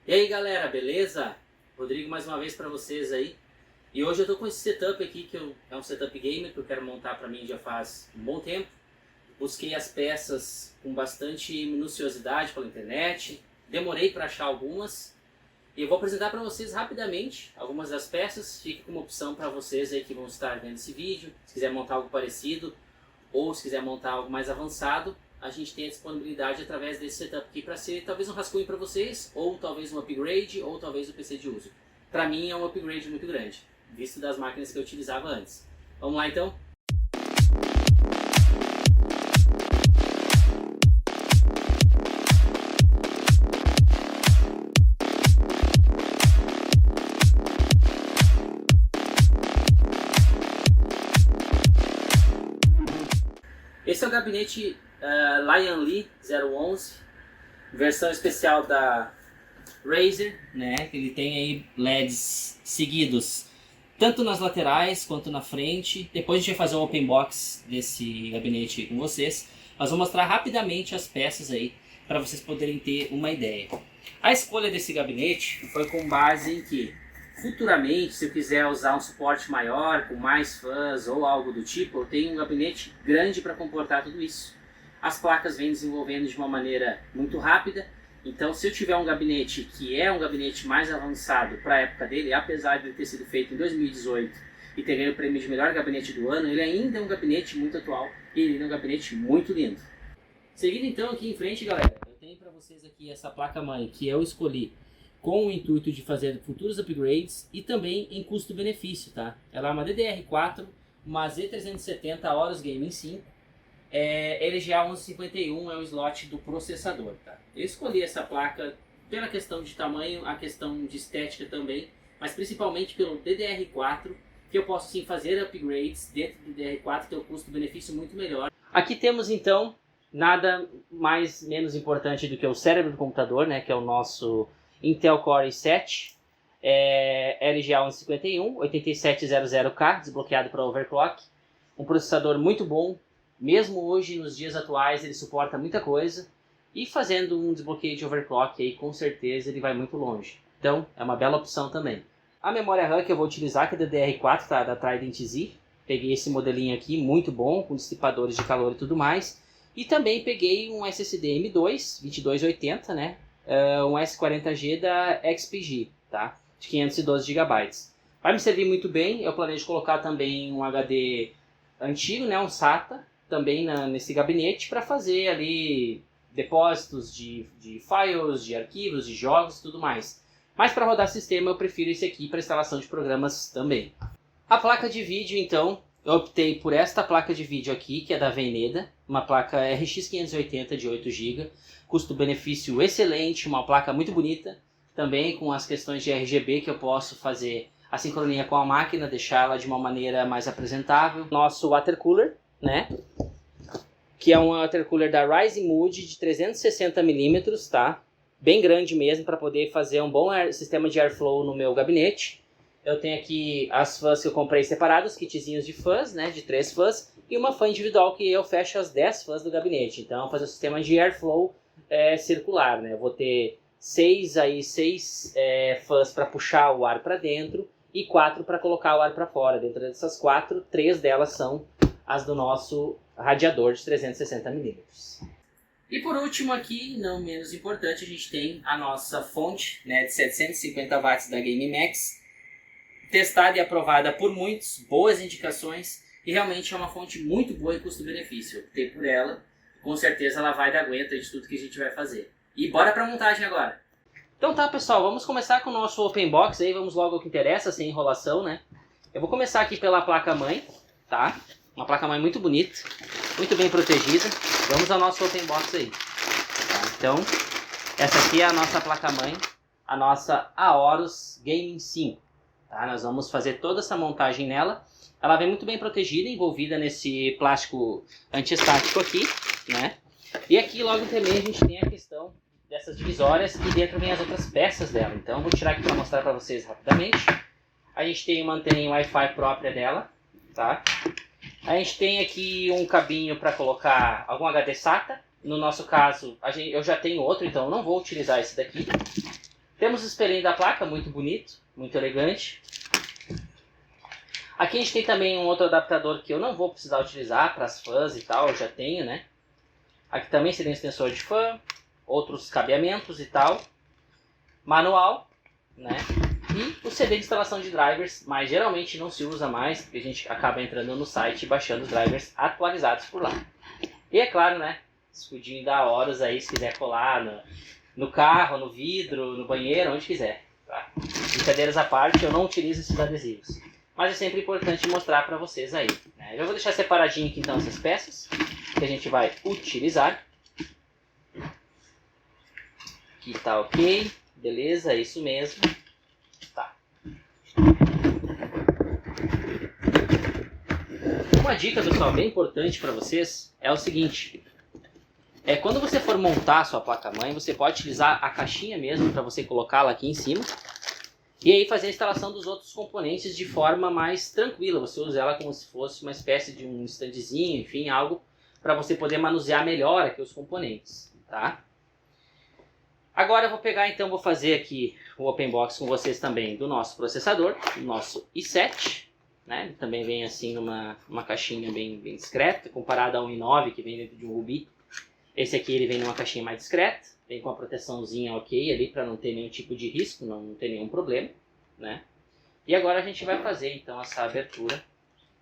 E aí galera, beleza? Rodrigo mais uma vez para vocês aí. E hoje eu tô com esse setup aqui que é um setup gamer que eu quero montar para mim já faz um bom tempo. Busquei as peças com bastante minuciosidade pela internet, demorei para achar algumas. E eu vou apresentar para vocês rapidamente algumas das peças. Fica como opção para vocês aí que vão estar vendo esse vídeo. Se quiser montar algo parecido ou se quiser montar algo mais avançado, a gente tem a disponibilidade através desse setup aqui para ser talvez um rascunho para vocês, ou talvez um upgrade, ou talvez o PC de uso. Para mim é um upgrade muito grande, visto das máquinas que eu utilizava antes. Vamos lá então? Esse é o gabinete Lion Lee 011, versão especial da Razer, né? Ele tem aí LEDs seguidos tanto nas laterais quanto na frente. Depois a gente vai fazer um open box desse gabinete aí com vocês. Mas vou mostrar rapidamente as peças aí para vocês poderem ter uma ideia. A escolha desse gabinete foi com base em que futuramente, se eu quiser usar um suporte maior, com mais fãs ou algo do tipo, eu tenho um gabinete grande para comportar tudo isso. As placas vêm desenvolvendo de uma maneira muito rápida, então se eu tiver um gabinete que é um gabinete mais avançado para a época dele, apesar de ele ter sido feito em 2018 e ter ganho o prêmio de melhor gabinete do ano, ele ainda é um gabinete muito atual e ele é um gabinete muito lindo. Seguindo então aqui em frente, galera, eu tenho para vocês aqui essa placa-mãe que eu escolhi com o intuito de fazer futuros upgrades e também em custo-benefício, tá? Ela é uma DDR4, uma Z370 Aorus Gaming 5, LGA 1151 é o slot do processador, tá? Eu escolhi essa placa pela questão de tamanho, a questão de estética também, mas principalmente pelo DDR4, que eu posso sim fazer upgrades dentro do DDR4, ter um custo-benefício muito melhor. Aqui temos então nada mais menos importante do que o cérebro do computador, né? Que é o nosso Intel Core i7, LGA 1151, 8700K, desbloqueado para overclock. Um processador muito bom, mesmo hoje nos dias atuais ele suporta muita coisa. E fazendo um desbloqueio de overclock aí, com certeza ele vai muito longe. Então é uma bela opção também. A memória RAM que eu vou utilizar, que é a DDR4, tá? Da Trident Z. Peguei esse modelinho aqui, muito bom, com dissipadores de calor e tudo mais. E também peguei um SSD M2, 2280, né? Um S40G da XPG, tá? De 512 GB. Vai me servir muito bem. Eu planejo colocar também um HD antigo, né? Um SATA, também nesse gabinete, para fazer ali depósitos de files, de arquivos, de jogos e tudo mais. Mas para rodar sistema eu prefiro esse aqui para instalação de programas também. A placa de vídeo, então, eu optei por esta placa de vídeo aqui, que é da Veneda, uma placa RX 580 de 8 GB, custo-benefício excelente, uma placa muito bonita, também com as questões de RGB que eu posso fazer a sincronia com a máquina, deixá-la de uma maneira mais apresentável. Nosso water cooler, né? Que é um water cooler da Rising Mood de 360 mm, tá? Bem grande mesmo, para poder fazer um bom sistema de airflow no meu gabinete. Eu tenho aqui as fãs que eu comprei separadas, kitzinhos de fãs, né, de 3 fãs, e uma fã individual que eu fecho as 10 fãs do gabinete. Então, eu vou fazer um sistema de airflow circular, né? Eu vou ter 6 fãs para puxar o ar para dentro e 4 para colocar o ar para fora. Dentro dessas 4, 3 delas são as do nosso radiador de 360 mm. E por último aqui, não menos importante, a gente tem a nossa fonte, né, de 750 watts da GameMax, testada e aprovada por muitos, boas indicações, e realmente é uma fonte muito boa em custo-benefício. Eu optei por ela, com certeza ela vai dar aguenta de tudo que a gente vai fazer. E bora para a montagem agora! Então tá, pessoal, vamos começar com o nosso open box aí, vamos logo ao que interessa, sem enrolação, né? Eu vou começar aqui pela placa-mãe, tá? Uma placa-mãe muito bonita, muito bem protegida. Vamos ao nosso open box aí. Tá? Então, essa aqui é a nossa placa-mãe, a nossa Aorus Gaming 5. Tá? Nós vamos fazer toda essa montagem nela. Ela vem muito bem protegida, envolvida nesse plástico antiestático aqui, né? E aqui logo também a gente tem a questão dessas divisórias e dentro vem as outras peças dela. Então, eu vou tirar aqui para mostrar para vocês rapidamente. A gente tem uma anteninha Wi-Fi própria dela, tá? A gente tem aqui um cabinho para colocar algum HD SATA. No nosso caso, eu já tenho outro, então eu não vou utilizar esse daqui. Temos o espelhinho da placa, muito bonito, muito elegante. Aqui a gente tem também um outro adaptador que eu não vou precisar utilizar para as fãs e tal, eu já tenho, né? Aqui também seria um extensor de fã, outros cabeamentos e tal. Manual, né? E o CD de instalação de drivers, mas geralmente não se usa mais, porque a gente acaba entrando no site e baixando os drivers atualizados por lá. E é claro, né? Escudinho da Horus aí, se quiser colar no carro, no vidro, no banheiro, onde quiser. Tá? Brincadeiras à parte, eu não utilizo esses adesivos. Mas é sempre importante mostrar para vocês aí. Né? Eu já vou deixar separadinho aqui então essas peças que a gente vai utilizar. Aqui tá ok, beleza, é isso mesmo. Tá. Uma dica, pessoal, bem importante para vocês é o seguinte. Quando você for montar a sua placa-mãe, você pode utilizar a caixinha mesmo para você colocá-la aqui em cima. E aí fazer a instalação dos outros componentes de forma mais tranquila. Você usa ela como se fosse uma espécie de um standzinho, enfim, algo para você poder manusear melhor aqui os componentes, tá? Agora eu vou pegar então, vou fazer aqui o Open Box com vocês também do nosso processador, do nosso i7, né? Ele também vem assim numa caixinha bem discreta, comparado ao i9 que vem dentro de um Ruby. Esse aqui ele vem numa caixinha mais discreta, vem com a proteçãozinha ok ali para não ter nenhum tipo de risco, não ter nenhum problema, né? E agora a gente vai fazer então essa abertura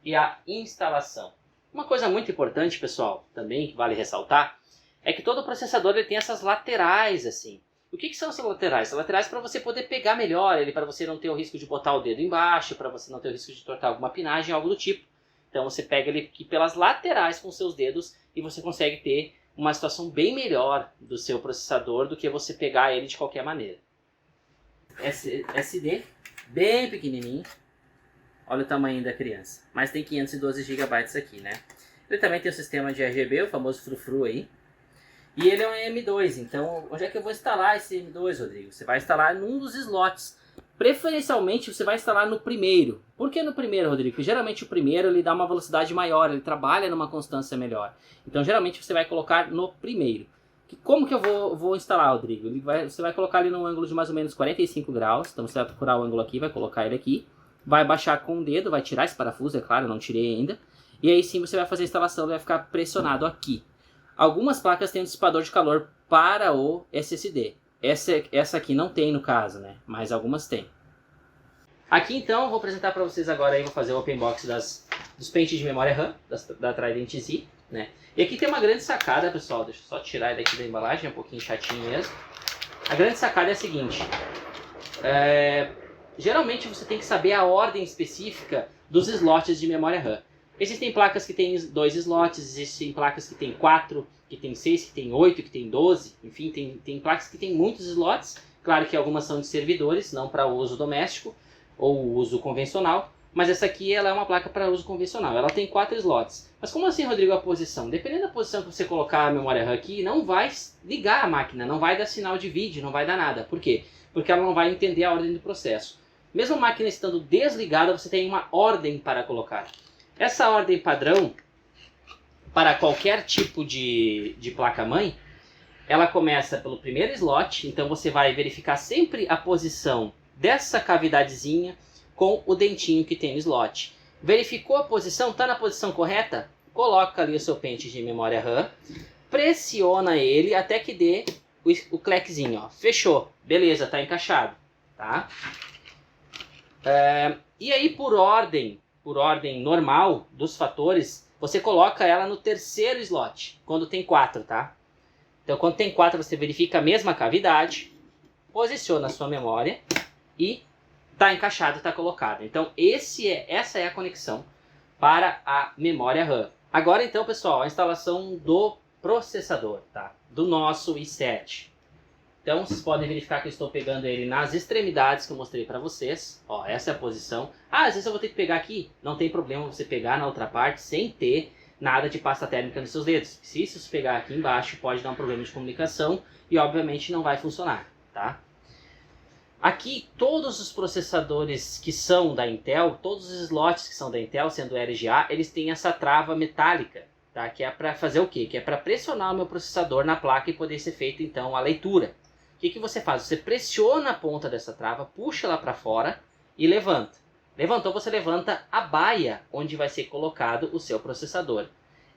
e a instalação. Uma coisa muito importante, pessoal, também que vale ressaltar, é que todo processador ele tem essas laterais assim. O que são essas laterais? As laterais para você poder pegar melhor ele, para você não ter o risco de botar o dedo embaixo, para você não ter o risco de tortar alguma pinagem, algo do tipo. Então você pega ele aqui pelas laterais com seus dedos e você consegue ter uma situação bem melhor do seu processador do que você pegar ele de qualquer maneira. SD, bem pequenininho. Olha o tamanho da criança. Mas tem 512 GB aqui, né? Ele também tem o sistema de RGB, o famoso frufru aí. E ele é um M2, então onde é que eu vou instalar esse M2, Rodrigo? Você vai instalar num dos slots. Preferencialmente você vai instalar no primeiro. Por que no primeiro, Rodrigo? Porque geralmente o primeiro ele dá uma velocidade maior, ele trabalha numa constância melhor. Então geralmente você vai colocar no primeiro. Como que eu vou instalar, Rodrigo? Você vai colocar ele num ângulo de mais ou menos 45 graus. Então você vai procurar o ângulo aqui, vai colocar ele aqui. Vai baixar com o dedo, vai tirar esse parafuso, é claro, eu não tirei ainda. E aí sim você vai fazer a instalação, ele vai ficar pressionado aqui. Algumas placas têm um dissipador de calor para o SSD. Essa aqui não tem no caso, né? Mas algumas tem. Aqui então eu vou apresentar para vocês agora, vou fazer o Open Box dos pentes de memória RAM, da Trident Z, né? E aqui tem uma grande sacada, pessoal, deixa eu só tirar ele daqui da embalagem, é um pouquinho chatinho mesmo. A grande sacada é a seguinte, geralmente você tem que saber a ordem específica dos slots de memória RAM. Existem placas que têm 2 slots, existem placas que têm 4, que tem 6, que tem 8, que tem 12, enfim, tem placas que tem muitos slots. Claro que algumas são de servidores, não para uso doméstico ou uso convencional, mas essa aqui ela é uma placa para uso convencional. Ela tem 4 slots. Mas como assim, Rodrigo, a posição? Dependendo da posição que você colocar a memória RAM aqui, não vai ligar a máquina, não vai dar sinal de vídeo, não vai dar nada. Por quê? Porque ela não vai entender a ordem do processo. Mesmo a máquina estando desligada, você tem uma ordem para colocar. Essa ordem padrão, para qualquer tipo de placa-mãe, ela começa pelo primeiro slot, então você vai verificar sempre a posição dessa cavidadezinha com o dentinho que tem no slot. Verificou a posição, está na posição correta? Coloca ali o seu pente de memória RAM, pressiona ele até que dê o clequezinho, ó. Fechou, beleza, está encaixado, tá? E aí por ordem normal dos fatores, você coloca ela no terceiro slot, quando tem 4, tá? Então quando tem 4 você verifica a mesma cavidade, posiciona a sua memória e está encaixado, está colocado. Então essa é a conexão para a memória RAM. Agora então, pessoal, a instalação do processador, tá? Do nosso i7. Então vocês podem verificar que eu estou pegando ele nas extremidades que eu mostrei para vocês. Ó, essa é a posição. Às vezes eu vou ter que pegar aqui. Não tem problema você pegar na outra parte sem ter nada de pasta térmica nos seus dedos. Se isso pegar aqui embaixo pode dar um problema de comunicação e obviamente não vai funcionar, tá? Aqui todos os processadores que são da Intel, todos os slots que são da Intel, sendo LGA, eles têm essa trava metálica, tá? Que é para fazer o quê? Que é para pressionar o meu processador na placa e poder ser feita então a leitura. O que você faz? Você pressiona a ponta dessa trava, puxa ela para fora e levanta. Levantou, você levanta a baia onde vai ser colocado o seu processador.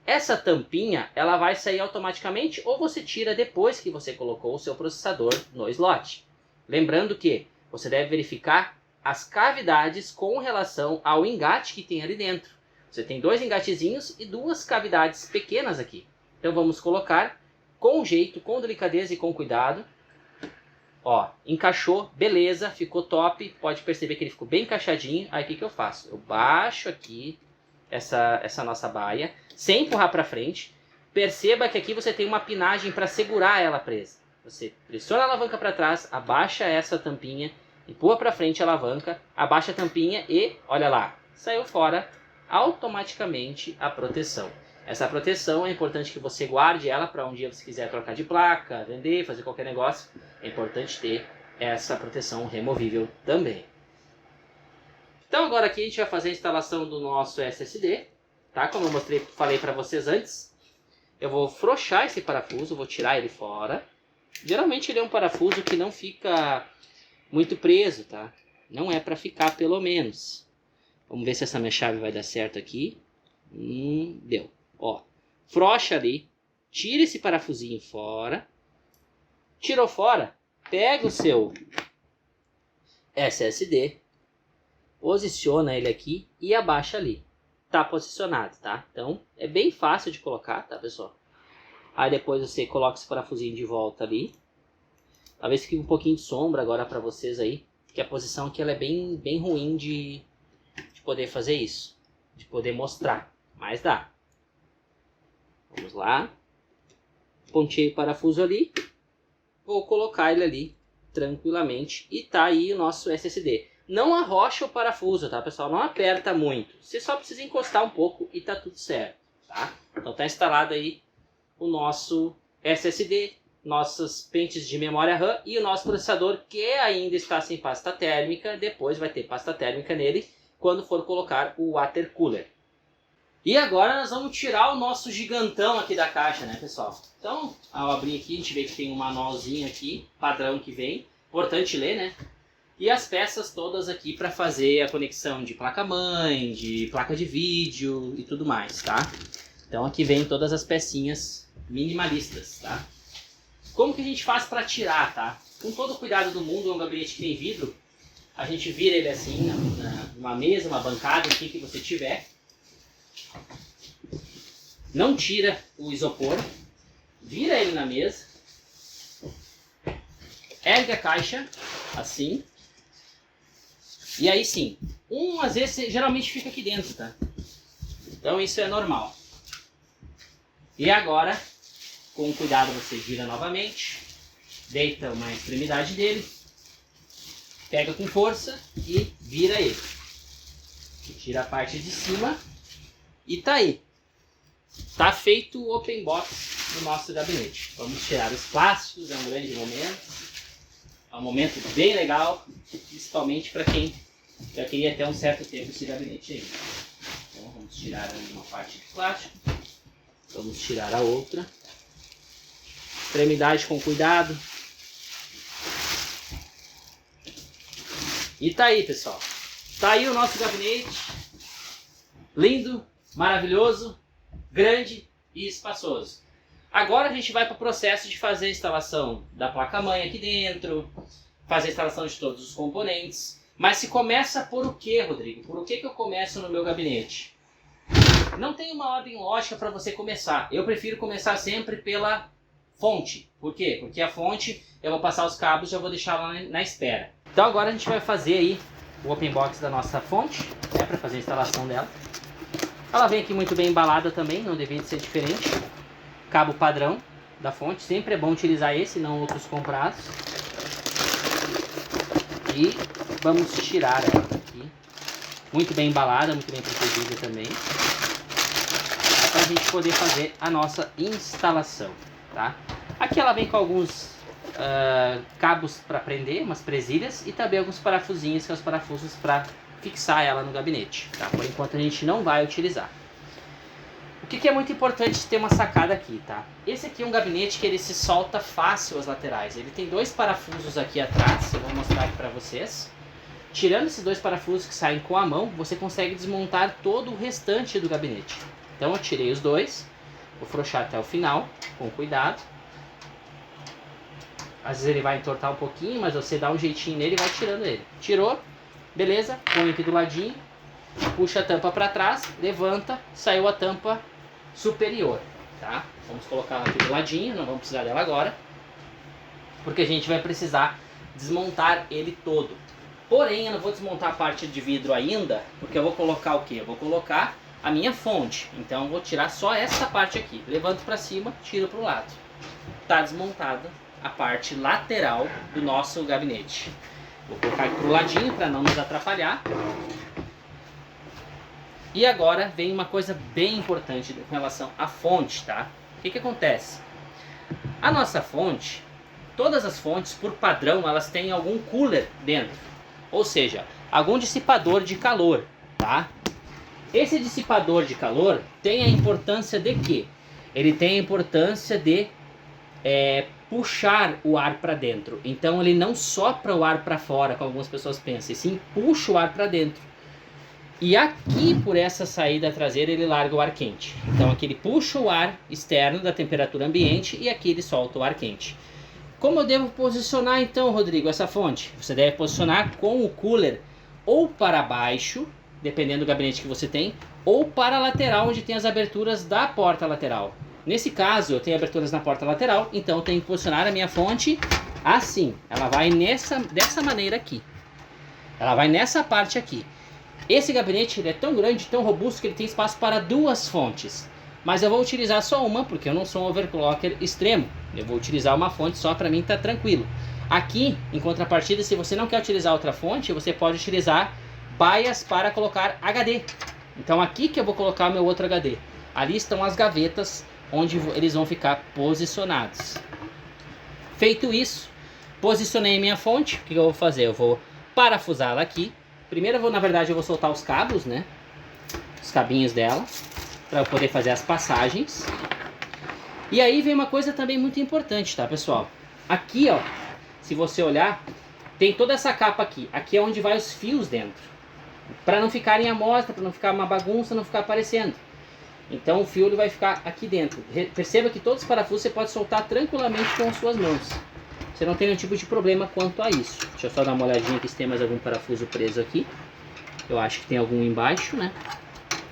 Essa tampinha, ela vai sair automaticamente ou você tira depois que você colocou o seu processador no slot. Lembrando que você deve verificar as cavidades com relação ao engate que tem ali dentro. Você tem 2 engatezinhos e 2 cavidades pequenas aqui. Então vamos colocar com jeito, com delicadeza e com cuidado. Ó, encaixou, beleza, ficou top. Pode perceber que ele ficou bem encaixadinho. Aí o que eu faço? Eu baixo aqui essa nossa baia, sem empurrar para frente. Perceba que aqui você tem uma pinagem para segurar ela presa. Você pressiona a alavanca para trás, abaixa essa tampinha, empurra para frente a alavanca, abaixa a tampinha e, olha lá, saiu fora automaticamente a proteção. Essa proteção é importante que você guarde ela para um dia você quiser trocar de placa, vender, fazer qualquer negócio. É importante ter essa proteção removível também. Então agora aqui a gente vai fazer a instalação do nosso SSD, tá? Como eu falei para vocês antes, eu vou frouxar esse parafuso, vou tirar ele fora. Geralmente ele é um parafuso que não fica muito preso, tá? Não é para ficar, pelo menos. Vamos ver se essa minha chave vai dar certo aqui. Deu. Ó, frouxa ali, tira esse parafusinho fora. Tirou fora, pega o seu SSD, posiciona ele aqui e abaixa ali. Tá posicionado, tá? Então é bem fácil de colocar, tá, pessoal? Aí depois você coloca esse parafusinho de volta ali. Talvez fique um pouquinho de sombra agora para vocês aí, que a posição aqui ela é bem ruim de poder fazer isso, de poder mostrar, mas dá. Vamos lá. Ponteei o parafuso ali. Vou colocar ele ali tranquilamente e tá aí o nosso SSD. Não arrocha o parafuso, tá, pessoal? Não aperta muito. Você só precisa encostar um pouco e tá tudo certo, tá? Então tá instalado aí o nosso SSD, nossas pentes de memória RAM e o nosso processador, que ainda está sem pasta térmica. Depois vai ter pasta térmica nele quando for colocar o water cooler. E agora nós vamos tirar o nosso gigantão aqui da caixa, né, pessoal? Então, ao abrir aqui, a gente vê que tem um manualzinho aqui, padrão que vem. Importante ler, né? E as peças todas aqui para fazer a conexão de placa-mãe, de placa de vídeo e tudo mais, tá? Então aqui vem todas as pecinhas minimalistas, tá? Como que a gente faz para tirar, tá? Com todo o cuidado do mundo, um gabinete que tem vidro, a gente vira ele assim, numa mesa, uma bancada, o que você tiver. Não tira o isopor, vira ele na mesa, ergue a caixa, assim, e aí sim, às vezes geralmente fica aqui dentro, tá? Então isso é normal. E agora, com cuidado você gira novamente, deita uma extremidade dele, pega com força e vira ele. Tira a parte de cima e tá aí. Tá feito o open box do nosso gabinete. Vamos tirar os plásticos, é um grande momento. É um momento bem legal, principalmente para quem já queria ter um certo tempo esse gabinete aí. Então vamos tirar uma parte de plástico. Vamos tirar a outra. Extremidade com cuidado. E tá aí, pessoal. Tá aí o nosso gabinete. Lindo, maravilhoso, grande e espaçoso. Agora a gente vai para o processo de fazer a instalação da placa-mãe aqui dentro, fazer a instalação de todos os componentes. Mas se começa por o que, Rodrigo? Por o que eu começo no meu gabinete? Não tem uma ordem lógica para você começar. Eu prefiro começar sempre pela fonte. Por quê? Porque a fonte, eu vou passar os cabos e já vou deixar lá na espera. Então agora a gente vai fazer aí o open box da nossa fonte, né, para fazer a instalação dela. Ela vem aqui muito bem embalada também, não devia de ser diferente. Cabo padrão da fonte, sempre é bom utilizar esse, não outros comprados. E vamos tirar ela daqui. Muito bem embalada, muito bem protegida também. Para a gente poder fazer a nossa instalação, tá? Aqui ela vem com alguns cabos para prender, umas presilhas e também alguns parafusinhos, que são os parafusos para fixar ela no gabinete, tá? Por enquanto a gente não vai utilizar. O O que é muito importante ter uma sacada aqui, tá? Esse aqui é um gabinete que ele se solta fácil as laterais. Ele tem 2 parafusos aqui atrás, eu vou mostrar aqui pra vocês. Tirando esses 2 parafusos que saem com a mão, você consegue desmontar todo o restante do gabinete. Então eu tirei os 2, vou frouxar até o final, com cuidado. Às vezes ele vai entortar um pouquinho, mas você dá um jeitinho nele e vai tirando ele. Tirou, beleza, põe aqui do ladinho, puxa a tampa para trás, levanta, saiu a tampa superior, tá? Vamos colocar ela aqui do ladinho, não vamos precisar dela agora, porque a gente vai precisar desmontar ele todo. Porém, eu não vou desmontar a parte de vidro ainda, porque eu vou colocar o quê? Eu vou colocar a minha fonte, então eu vou tirar só essa parte aqui. Levanto para cima, tiro para o lado. Tá desmontada a parte lateral do nosso gabinete. Vou colocar aqui pro ladinho para não nos atrapalhar. E agora vem uma coisa bem importante com relação à fonte, tá? O que acontece? A nossa fonte, todas as fontes por padrão, elas têm algum cooler dentro. Ou seja, algum dissipador de calor, tá? Esse dissipador de calor tem a importância de quê? Ele tem a importância de puxar o ar para dentro. Então ele não sopra o ar para fora, como algumas pessoas pensam, e sim puxa o ar para dentro. E aqui, por essa saída traseira, ele larga o ar quente. Então aqui ele puxa o ar externo da temperatura ambiente e aqui ele solta o ar quente. Como eu devo posicionar então, Rodrigo, essa fonte? Você deve posicionar com o cooler ou para baixo, dependendo do gabinete que você tem, ou para a lateral, onde tem as aberturas da porta lateral. Nesse caso, eu tenho aberturas na porta lateral, então eu tenho que posicionar a minha fonte assim. Ela vai dessa maneira aqui. Ela vai nessa parte aqui. Esse gabinete ele é tão grande, tão robusto, que ele tem espaço para 2 fontes. Mas eu vou utilizar só uma, porque eu não sou um overclocker extremo. Eu vou utilizar uma fonte só, para mim tá tranquilo. Aqui, em contrapartida, se você não quer utilizar outra fonte, você pode utilizar baias para colocar HD. Então aqui que eu vou colocar o meu outro HD. Ali estão as gavetas onde eles vão ficar posicionados. Feito isso, posicionei minha fonte. O que eu vou fazer? Eu vou parafusá-la aqui. Primeiro, na verdade, eu vou soltar os cabos, né? Os cabinhos dela, para eu poder fazer as passagens. E aí vem uma coisa também muito importante, tá, pessoal? Aqui, ó, se você olhar, tem toda essa capa aqui. Aqui é onde vai os fios dentro. Para não ficarem à mostra, para não ficar uma bagunça, não ficar aparecendo. Então o fio ele vai ficar aqui dentro. Perceba que todos os parafusos você pode soltar tranquilamente com as suas mãos. Você não tem nenhum tipo de problema quanto a isso. Deixa eu só dar uma olhadinha aqui se tem mais algum parafuso preso aqui. Eu acho que tem algum embaixo, né?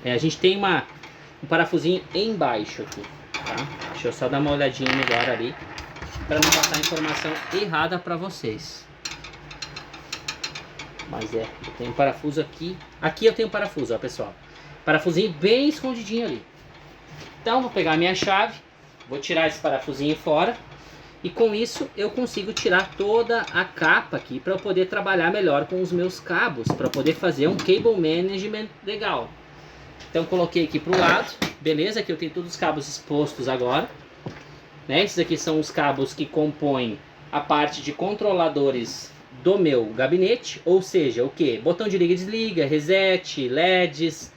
A gente tem um parafusinho embaixo aqui, tá? Deixa eu só dar uma olhadinha melhor ali, para não passar informação errada para vocês. Mas eu tenho um parafuso aqui. Aqui eu tenho um parafuso, ó, pessoal. Parafusinho bem escondidinho ali. Então vou pegar a minha chave, vou tirar esse parafusinho fora. E com isso eu consigo tirar toda a capa aqui para eu poder trabalhar melhor com os meus cabos, para poder fazer um cable management legal. Então coloquei aqui para o lado, beleza? Aqui eu tenho todos os cabos expostos agora, né? Esses aqui são os cabos que compõem a parte de controladores do meu gabinete, ou seja, o que? Botão de liga e desliga, reset, LEDs,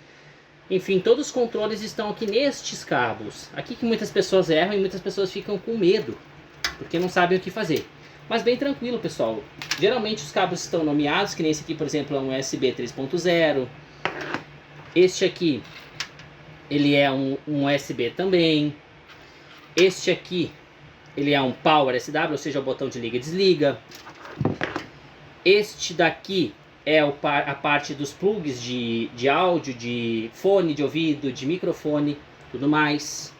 enfim, todos os controles estão aqui nestes cabos. Aqui que muitas pessoas erram e muitas pessoas ficam com medo, porque não sabem o que fazer. Mas bem tranquilo, pessoal. Geralmente os cabos estão nomeados, que nem esse aqui, por exemplo, é um USB 3.0. Este aqui, ele é um USB também. Este aqui, ele é um Power SW, ou seja, o botão de liga e desliga. Este daqui é a parte dos plugs de áudio, de fone de ouvido, de microfone, tudo mais.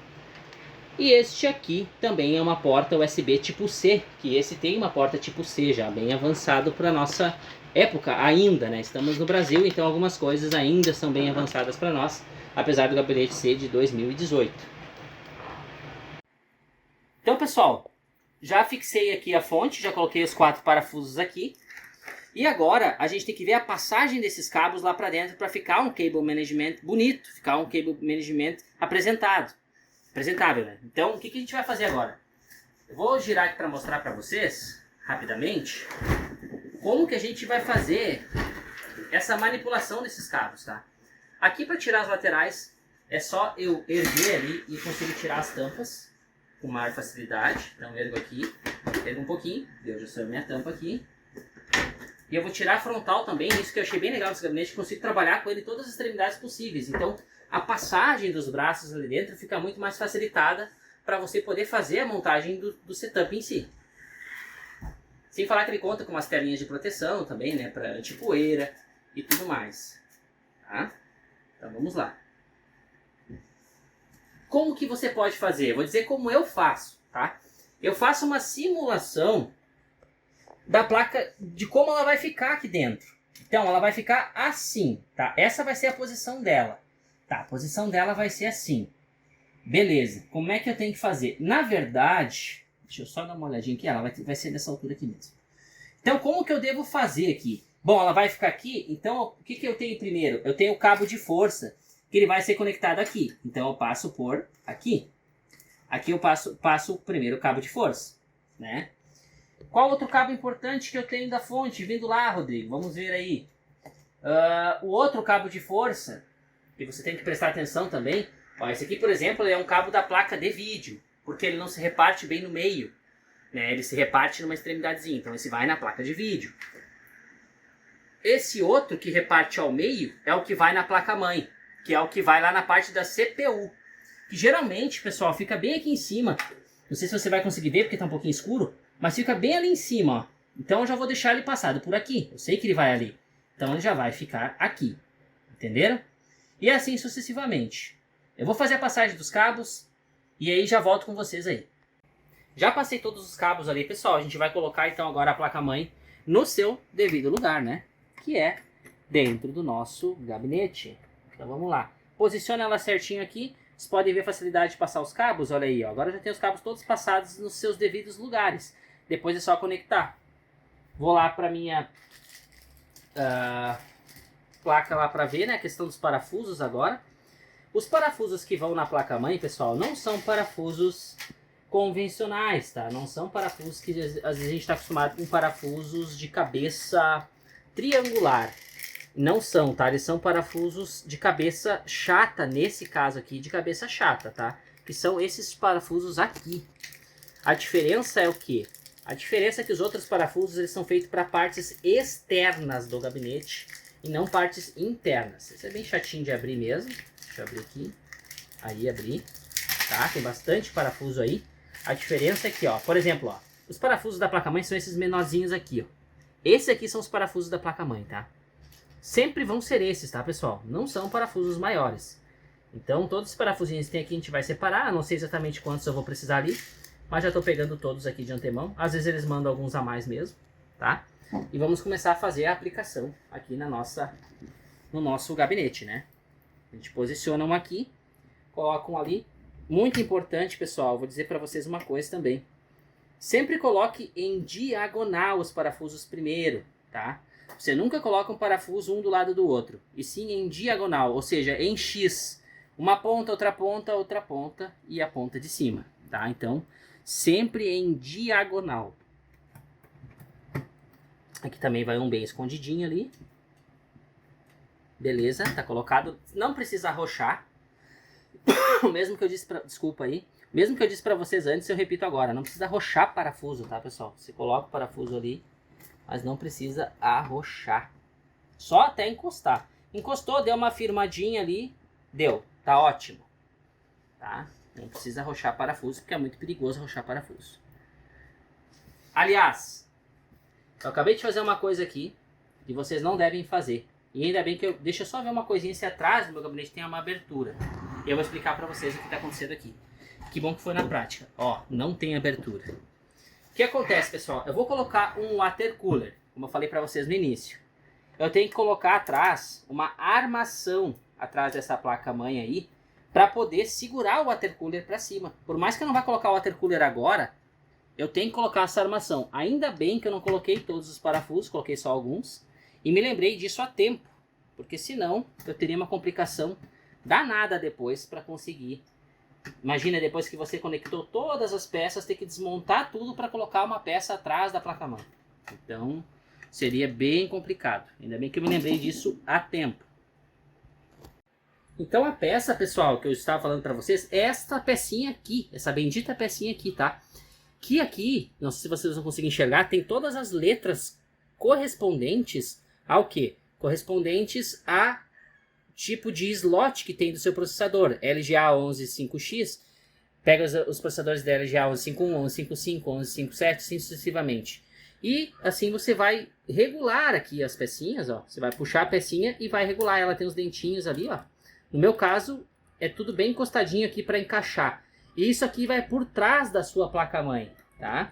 E este aqui também é uma porta USB tipo C, que esse tem uma porta tipo C já, bem avançado para a nossa época ainda, né? Estamos no Brasil, então algumas coisas ainda são bem avançadas para nós, apesar do gabinete ser de 2018. Então, pessoal, já fixei aqui a fonte, já coloquei os 4 parafusos aqui. E agora a gente tem que ver a passagem desses cabos lá para dentro para ficar um cable management bonito, ficar um cable management apresentável, né? Então, o que a gente vai fazer agora? Eu vou girar aqui para mostrar para vocês, rapidamente, como que a gente vai fazer essa manipulação desses cabos, tá? Aqui, para tirar as laterais, é só eu erguer ali e consigo tirar as tampas com maior facilidade. Então ergo aqui, ergo um pouquinho, eu já sou a minha tampa aqui. E eu vou tirar a frontal também, isso que eu achei bem legal desse gabinete, consigo trabalhar com ele em todas as extremidades possíveis. Então a passagem dos braços ali dentro fica muito mais facilitada para você poder fazer a montagem do setup em si. Sem falar que ele conta com umas telinhas de proteção também, né, para anti-poeira e tudo mais. Tá? Então vamos lá. Como que você pode fazer? Vou dizer como eu faço, tá? Eu faço uma simulação da placa, de como ela vai ficar aqui dentro. Então, ela vai ficar assim, tá? Essa vai ser a posição dela. Tá, a posição dela vai ser assim. Beleza, como é que eu tenho que fazer? Na verdade, deixa eu só dar uma olhadinha aqui, ela vai ser dessa altura aqui mesmo. Então, como que eu devo fazer aqui? Bom, ela vai ficar aqui, então o que eu tenho primeiro? Eu tenho o cabo de força, que ele vai ser conectado aqui. Então eu passo por aqui. Aqui eu passo o primeiro cabo de força, né? Qual outro cabo importante que eu tenho da fonte? Vindo lá, Rodrigo, vamos ver aí. O outro cabo de força, que você tem que prestar atenção também. Ó, esse aqui, por exemplo, é um cabo da placa de vídeo, porque ele não se reparte bem no meio, né? Ele se reparte numa extremidadezinha, então esse vai na placa de vídeo. Esse outro que reparte ao meio é o que vai na placa-mãe, que é o que vai lá na parte da CPU. Que geralmente, pessoal, fica bem aqui em cima. Não sei se você vai conseguir ver porque está um pouquinho escuro, mas fica bem ali em cima, ó. Então eu já vou deixar ele passado por aqui. Eu sei que ele vai ali. Então ele já vai ficar aqui. Entenderam? E assim sucessivamente. Eu vou fazer a passagem dos cabos e aí já volto com vocês aí. Já passei todos os cabos ali, pessoal. A gente vai colocar então agora a placa-mãe no seu devido lugar, né? Que é dentro do nosso gabinete. Então vamos lá. Posiciona ela certinho aqui. Vocês podem ver a facilidade de passar os cabos. Olha aí, ó. Agora já tem os cabos todos passados nos seus devidos lugares. Depois é só conectar. Vou lá para minha placa lá para ver, né? A questão dos parafusos agora. Os parafusos que vão na placa-mãe, pessoal, não são parafusos convencionais, tá? Não são parafusos que às vezes a gente está acostumado com parafusos de cabeça triangular. Não são, tá? Eles são parafusos de cabeça chata, nesse caso aqui, de cabeça chata, tá? Que são esses parafusos aqui. A diferença é o quê? A diferença é que os outros parafusos eles são feitos para partes externas do gabinete e não partes internas. Isso é bem chatinho de abrir mesmo. Deixa eu abrir aqui. Aí, abri. Tá? Tem bastante parafuso aí. A diferença é que, ó, por exemplo, ó, os parafusos da placa-mãe são esses menorzinhos aqui, ó. Esses aqui são os parafusos da placa-mãe, tá? Sempre vão ser esses, tá, pessoal? Não são parafusos maiores. Então, todos os parafusinhos que tem aqui a gente vai separar. Não sei exatamente quantos eu vou precisar ali, mas já estou pegando todos aqui de antemão. Às vezes eles mandam alguns a mais mesmo, tá? E vamos começar a fazer a aplicação aqui no nosso gabinete, né? A gente posiciona um aqui, coloca um ali. Muito importante, pessoal, vou dizer para vocês uma coisa também. Sempre coloque em diagonal os parafusos primeiro, tá? Você nunca coloca um parafuso um do lado do outro, e sim em diagonal, ou seja, em X. Uma ponta, outra ponta e a ponta de cima, tá? Então, sempre em diagonal. Aqui também vai um bem escondidinho ali. Beleza, tá colocado. Não precisa arrochar. Mesmo que eu disse pra, desculpa aí. Mesmo que eu disse pra vocês antes, eu repito agora. Não precisa arrochar parafuso, tá, pessoal? Você coloca o parafuso ali, mas não precisa arrochar. Só até encostar. Encostou, deu uma firmadinha ali. Deu, tá ótimo. Tá? Não precisa arrochar parafuso, porque é muito perigoso arrochar parafuso. Aliás, eu acabei de fazer uma coisa aqui que vocês não devem fazer. E ainda bem que eu... Deixa eu só ver uma coisinha se atrás do meu gabinete tem uma abertura. E eu vou explicar pra vocês o que está acontecendo aqui. Que bom que foi na prática. Ó, não tem abertura. O que acontece, pessoal? Eu vou colocar um water cooler, como eu falei pra vocês no início. Eu tenho que colocar atrás uma armação atrás dessa placa-mãe aí, para poder segurar o water cooler para cima. Por mais que eu não vá colocar o water cooler agora, eu tenho que colocar essa armação. Ainda bem que eu não coloquei todos os parafusos, coloquei só alguns. E me lembrei disso a tempo, porque senão eu teria uma complicação danada depois para conseguir. Imagina, depois que você conectou todas as peças, ter que desmontar tudo para colocar uma peça atrás da placa-mãe. Então, seria bem complicado. Ainda bem que eu me lembrei disso a tempo. Então a peça, pessoal, que eu estava falando para vocês, é esta pecinha aqui, essa bendita pecinha aqui, tá? Que aqui, não sei se vocês vão conseguir enxergar, tem todas as letras correspondentes ao quê? Correspondentes a tipo de slot que tem do seu processador. LGA 115X, pega os processadores da LGA 1151, 1155, 1157, assim sucessivamente. E assim você vai regular aqui as pecinhas, ó. Você vai puxar a pecinha e vai regular. Ela tem os dentinhos ali, ó. No meu caso, é tudo bem encostadinho aqui para encaixar. E isso aqui vai por trás da sua placa-mãe, tá?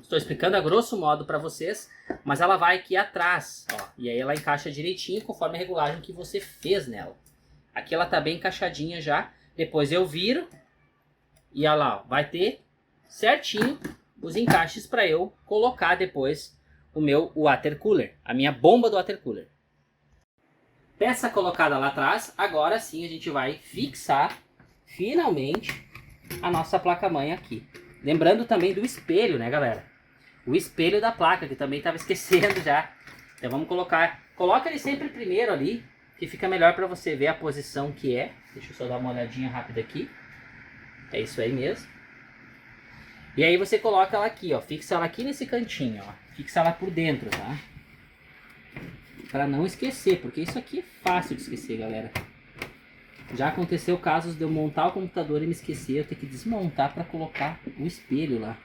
Estou explicando a grosso modo para vocês, mas ela vai aqui atrás, ó. E aí ela encaixa direitinho conforme a regulagem que você fez nela. Aqui ela tá bem encaixadinha já. Depois eu viro e olha lá, ó, vai ter certinho os encaixes para eu colocar depois o meu water cooler, a minha bomba do water cooler. Peça colocada lá atrás, agora sim a gente vai fixar finalmente a nossa placa-mãe aqui. Lembrando também do espelho, né, galera? O espelho da placa, que também estava esquecendo já. Então vamos colocar... Coloca ele sempre primeiro ali, que fica melhor para você ver a posição que é. Deixa eu só dar uma olhadinha rápida aqui. É isso aí mesmo. E aí você coloca ela aqui, ó. Fixa ela aqui nesse cantinho, ó. Fixa ela por dentro, tá? Para não esquecer, porque isso aqui é fácil de esquecer, galera. Já aconteceu casos de eu montar o computador e me esquecer, eu ter que desmontar para colocar o espelho lá.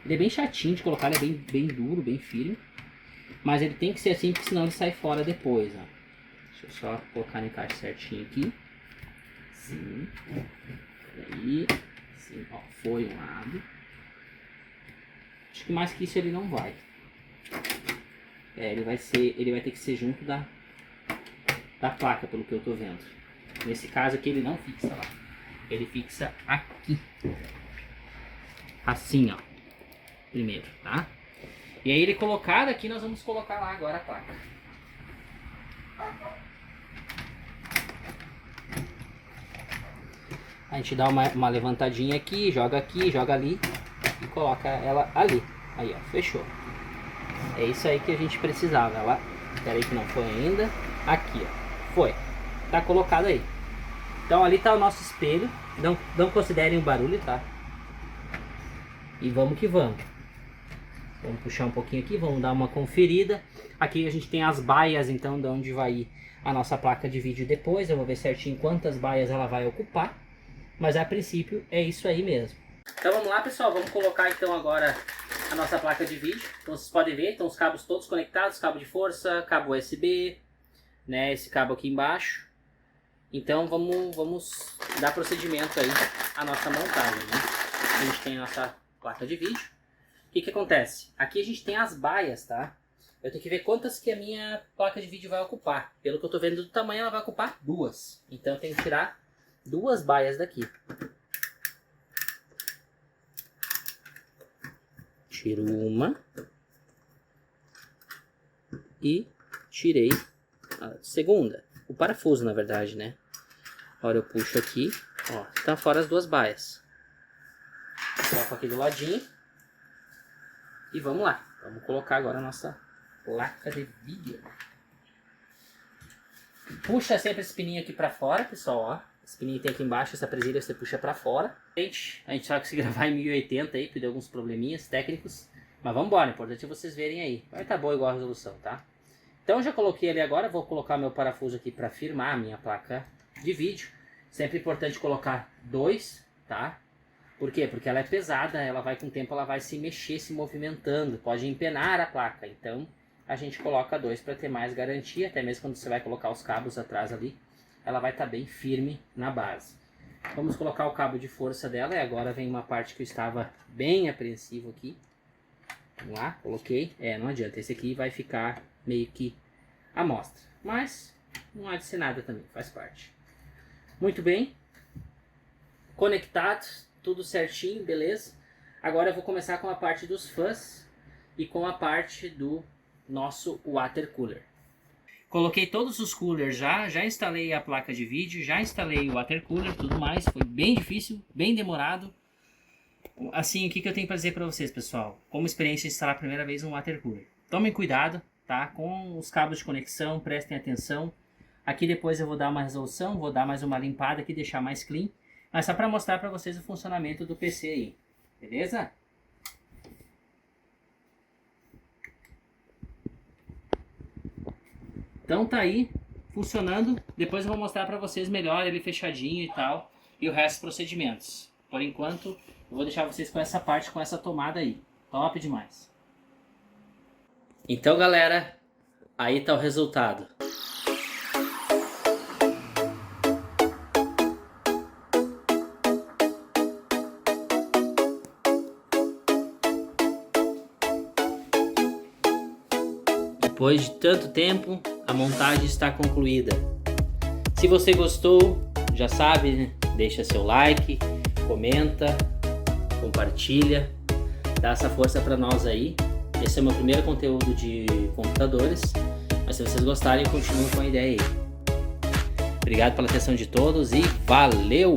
Ele é bem chatinho de colocar, ele é bem duro, bem firme. Mas ele tem que ser assim, porque senão ele sai fora depois, ó. Deixa eu só colocar no encaixe certinho aqui. Sim. E aí, sim, ó, foi um lado. Acho que mais que isso ele não vai. Ele vai ter que ser junto da placa, pelo que eu tô vendo. Nesse caso aqui ele não fixa lá. Ele fixa aqui. Assim, ó. Primeiro, tá? E aí ele colocado aqui, nós vamos colocar lá agora a placa. A gente dá uma levantadinha aqui, joga ali e coloca ela ali. Aí, ó, fechou. É isso aí que a gente precisava. Ela, espera aí que não foi ainda. Aqui, ó, foi. Tá colocado aí. Então ali tá o nosso espelho. Não considerem o barulho, tá? E vamos que vamos. Vamos puxar um pouquinho aqui, vamos dar uma conferida. Aqui a gente tem as baias, então, de onde vai ir a nossa placa de vídeo depois. Eu vou ver certinho quantas baias ela vai ocupar. Mas a princípio é isso aí mesmo. Então vamos lá, pessoal, vamos colocar então agora a nossa placa de vídeo. Então vocês podem ver, estão os cabos todos conectados, cabo de força, cabo USB, né, esse cabo aqui embaixo. Então vamos dar procedimento aí à nossa montagem, né? A gente tem a nossa placa de vídeo. O que acontece? Aqui a gente tem as baias, tá? Eu tenho que ver quantas que a minha placa de vídeo vai ocupar. Pelo que eu tô vendo do tamanho, ela vai ocupar 2. Então eu tenho que tirar 2 baias daqui. Tiro uma e tirei a segunda. O parafuso, na verdade, né? Agora eu puxo aqui, ó, tá fora as 2 baias. Coloco aqui do ladinho e vamos lá. Vamos colocar agora a nossa placa de vídeo. Puxa sempre esse pininho aqui pra fora, pessoal, ó. Esse pininho tem aqui embaixo, essa presilha você puxa pra fora. A gente só conseguiu gravar em 1080 aí, porque deu alguns probleminhas técnicos. Mas vamos embora, o importante é vocês verem aí. Vai tá bom igual a resolução, tá? Então eu já coloquei ali agora, vou colocar meu parafuso aqui pra firmar a minha placa de vídeo. Sempre importante colocar 2, tá? Por quê? Porque ela é pesada, ela vai com o tempo, ela vai se mexer, se movimentando. Pode empenar a placa, então a gente coloca 2 para ter mais garantia. Até mesmo quando você vai colocar os cabos atrás ali, ela vai estar bem firme na base. Vamos colocar o cabo de força dela e agora vem uma parte que eu estava bem apreensivo aqui. Vamos lá, coloquei. Não adianta, esse aqui vai ficar meio que à mostra. Mas não há de ser nada também, faz parte. Muito bem. Conectados, tudo certinho, beleza? Agora eu vou começar com a parte dos fãs e com a parte do nosso water cooler. Coloquei todos os coolers já instalei a placa de vídeo, já instalei o water cooler, tudo mais. Foi bem difícil, bem demorado. Assim, o que eu tenho para dizer para vocês, pessoal? Como experiência de instalar a primeira vez um water cooler. Tomem cuidado, tá? Com os cabos de conexão, prestem atenção. Aqui depois eu vou dar uma resolução, vou dar mais uma limpada aqui, deixar mais clean. Mas só para mostrar para vocês o funcionamento do PC aí, beleza? Então tá aí, funcionando. Depois eu vou mostrar para vocês melhor ele fechadinho e tal, e o resto dos procedimentos. Por enquanto, eu vou deixar vocês com essa parte, com essa tomada aí. Top demais. Então galera, aí tá o resultado. Depois de tanto tempo, a montagem está concluída. Se você gostou, já sabe, né? Deixa seu like, comenta, compartilha, dá essa força para nós aí. Esse é o meu primeiro conteúdo de computadores, mas se vocês gostarem, eu continuo com a ideia aí. Obrigado pela atenção de todos e valeu!